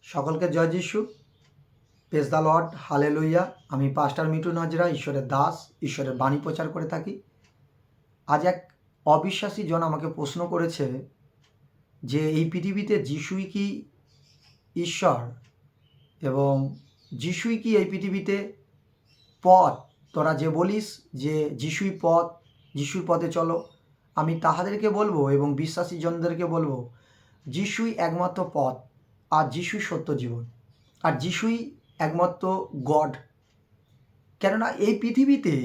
সকলকে জয় যিশু। Praise the lord, hallelujah. আমি পাস্টার মিঠু নাজরা, ঈশ্বরের দাস, ঈশ্বরের বাণী প্রচার করে থাকি। আজ এক অবিশ্বাসী জন আমাকে প্রশ্ন করেছে যে এই পৃথিবীতে যিশুই কি ঈশ্বর এবং যিশুই কি এই পৃথিবীতে পথ? তোরা যে বলিস যে যিশুই পথ, যিশুর পথে চলো, আমি তাহাদেরকে বলবো এবং বিশ্বাসী জনদেরকে বলবো যিশুই একমাত্র পথ, আর যিশুই সত্য জীবন, আর যিশুই একমাত্র গড। কেননা এই পৃথিবীতে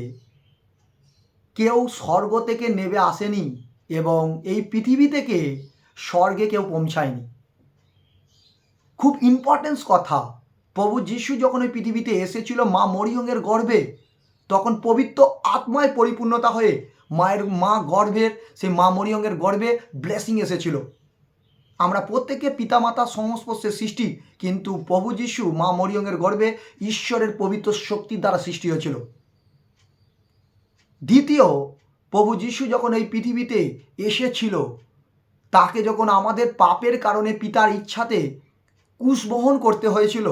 কেউ স্বর্গ থেকে নেমে আসেনি এবং এই পৃথিবী থেকে স্বর্গে কেউ পৌঁছায়নি। খুব ইম্পর্টেন্স কথা। প্রভু যিশু যখন এই পৃথিবীতে এসেছিল মা মরিয়মের গর্ভে, তখন পবিত্র আত্মায় পরিপূর্ণতা হয়ে মা গর্ভের, সেই মা মরিয়মের গর্ভে ব্লেসিং এসেছিল। আমরা প্রত্যেকে পিতামাতার সংস্পর্শে সৃষ্টি, কিন্তু প্রভু যিশু মা মরিয়মের গর্ভে ঈশ্বরের পবিত্র শক্তির দ্বারা সৃষ্টি হয়েছিল। দ্বিতীয়, প্রভু যিশু যখন এই পৃথিবীতে এসেছিল, তাকে যখন আমাদের পাপের কারণে পিতার ইচ্ছাতে ক্রুশ বহন করতে হয়েছিল,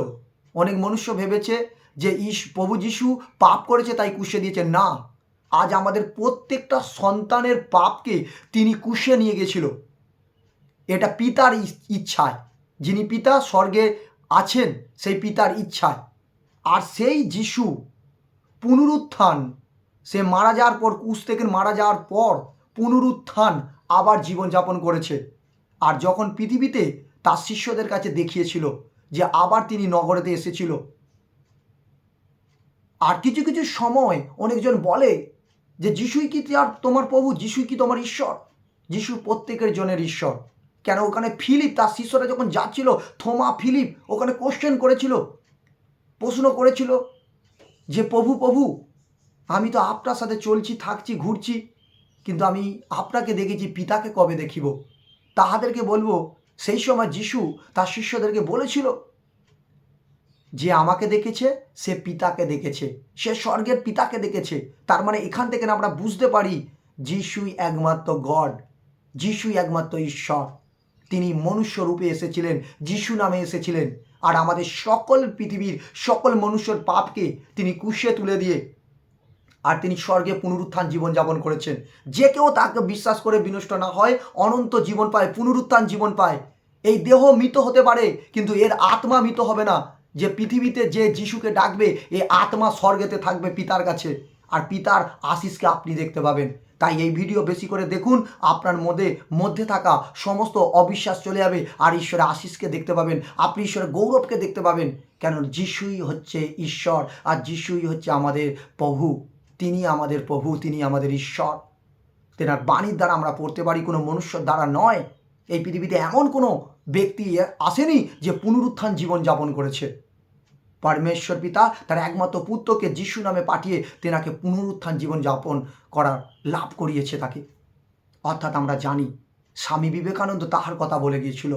অনেক মনুষ্য ভেবেছে যে প্রভু যিশু পাপ করেছে তাই ক্রুশে দিয়েছে। না, আজ আমাদের প্রত্যেকটা সন্তানের পাপকে তিনি ক্রুশে নিয়ে গেছিল। এটা পিতার ইচ্ছায়, যিনি পিতা স্বর্গে আছেন সেই পিতার ইচ্ছায়। আর সেই যিশু পুনরুত্থান, সে মারা যাওয়ার পর, ক্রুশ থেকে মারা যাওয়ার পর পুনরুত্থান আবার জীবনযাপন করেছে। আর যখন পৃথিবীতে তার শিষ্যদের কাছে দেখিয়েছিল যে আবার তিনি নগরেতে এসেছিল। আর কিছু কিছু সময় অনেকজন বলে যে যিশুই কি আর তোমার প্রভু, যিশুই কি তোমার ঈশ্বর? যিশু প্রত্যেকের জনের ঈশ্বর। কেন ওখানে ফিলিপ, তার শিষ্যরা যখন যাচ্ছিল, থোমা, ফিলিপ ওখানে কোশ্চেন করেছিল, প্রশ্ন করেছিল যে প্রভু প্রভু, আমি তো আপনার সাথে চলছি, থাকছি, ঘুরছি, কিন্তু আমি আপনাকে দেখেছি, পিতাকে কবে দেখিব? তাহাদেরকে বলবো, সেই সময় যিশু তার শিষ্যদেরকে বলেছিল যে আমাকে দেখেছে সে পিতাকে দেখেছে, সে স্বর্গের পিতাকে দেখেছে। তার মানে এখান থেকে আমরা বুঝতে পারি যিশুই একমাত্র গড, যিশুই একমাত্র ঈশ্বর। তিনি মনুষ্য রূপে এসেছিলেন, যিশু নামে এসেছিলেন, আর আমাদের সকল পৃথিবীর সকল মনুষ্যর পাপকে তিনি ক্রুশে তুলে দিয়ে আর তিনি স্বর্গে পুনরুত্থান জীবনযাপন করেছেন। যে কেউ তাকে বিশ্বাস করে বিনষ্ট না হয়, অনন্ত জীবন পায়, পুনরুত্থান জীবন পায়। এই দেহ মৃত হতে পারে, কিন্তু এর আত্মা মৃত হবে না। যে পৃথিবীতে যে যিশুকে ডাকবে, এই আত্মা স্বর্গেতে থাকবে পিতার কাছে, আর পিতার আশিসকে আপনি দেখতে পাবেন। তাই এই ভিডিও বেশি করে দেখুন, আপনার মধ্যে থাকা সমস্ত অবিশ্বাস চলে যাবে, আর ঈশ্বরের আশিসকে দেখতে পাবেন, আপনি ঈশ্বরের গৌরবকে দেখতে পাবেন। কেন যিশুই হচ্ছে ঈশ্বর, আর যিশুই হচ্ছে আমাদের প্রভু। তিনি আমাদের প্রভু, তিনি আমাদের ঈশ্বর। তেনার বাণীর দ্বারা আমরা পড়তে পারি, কোনো মনুষ্যর দ্বারা নয়। এই পৃথিবীতে এমন কোনো ব্যক্তি আসেনি যে পুনরুত্থান জীবনযাপন করেছে। পরমেশ্বর পিতা তার একমাত্র পুত্রকে যিশু নামে পাঠিয়ে তেনাকে পুনরুত্থান জীবনযাপন করার লাভ করিয়েছে তাকে। অর্থাৎ আমরা জানি স্বামী বিবেকানন্দ তাহার কথা বলে গিয়েছিল,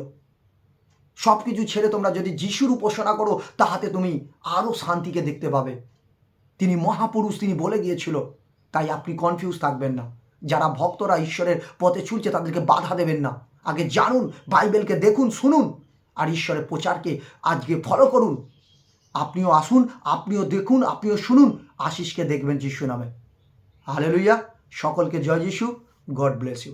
সব কিছু ছেড়ে তোমরা যদি যিশুর উপাসনা করো, তাহাতে তুমি আরও শান্তিকে দেখতে পাবে। তিনি মহাপুরুষ, তিনি বলে গিয়েছিল। তাই আপনি কনফিউজ থাকবেন না। যারা ভক্তরা ঈশ্বরের পথে চলছে তাদেরকে বাধা দেবেন না। আগে জানুন, বাইবেলকে দেখুন, শুনুন, আর ঈশ্বরের প্রচারকে আজকে ফলো করুন। আপনিও আসুন, আপনিও দেখুন, আপনিও শুনুন, আশিসকে দেখবেন যিশু নামে। হালেলুয়া। সকলকে জয় যিশু। God bless you.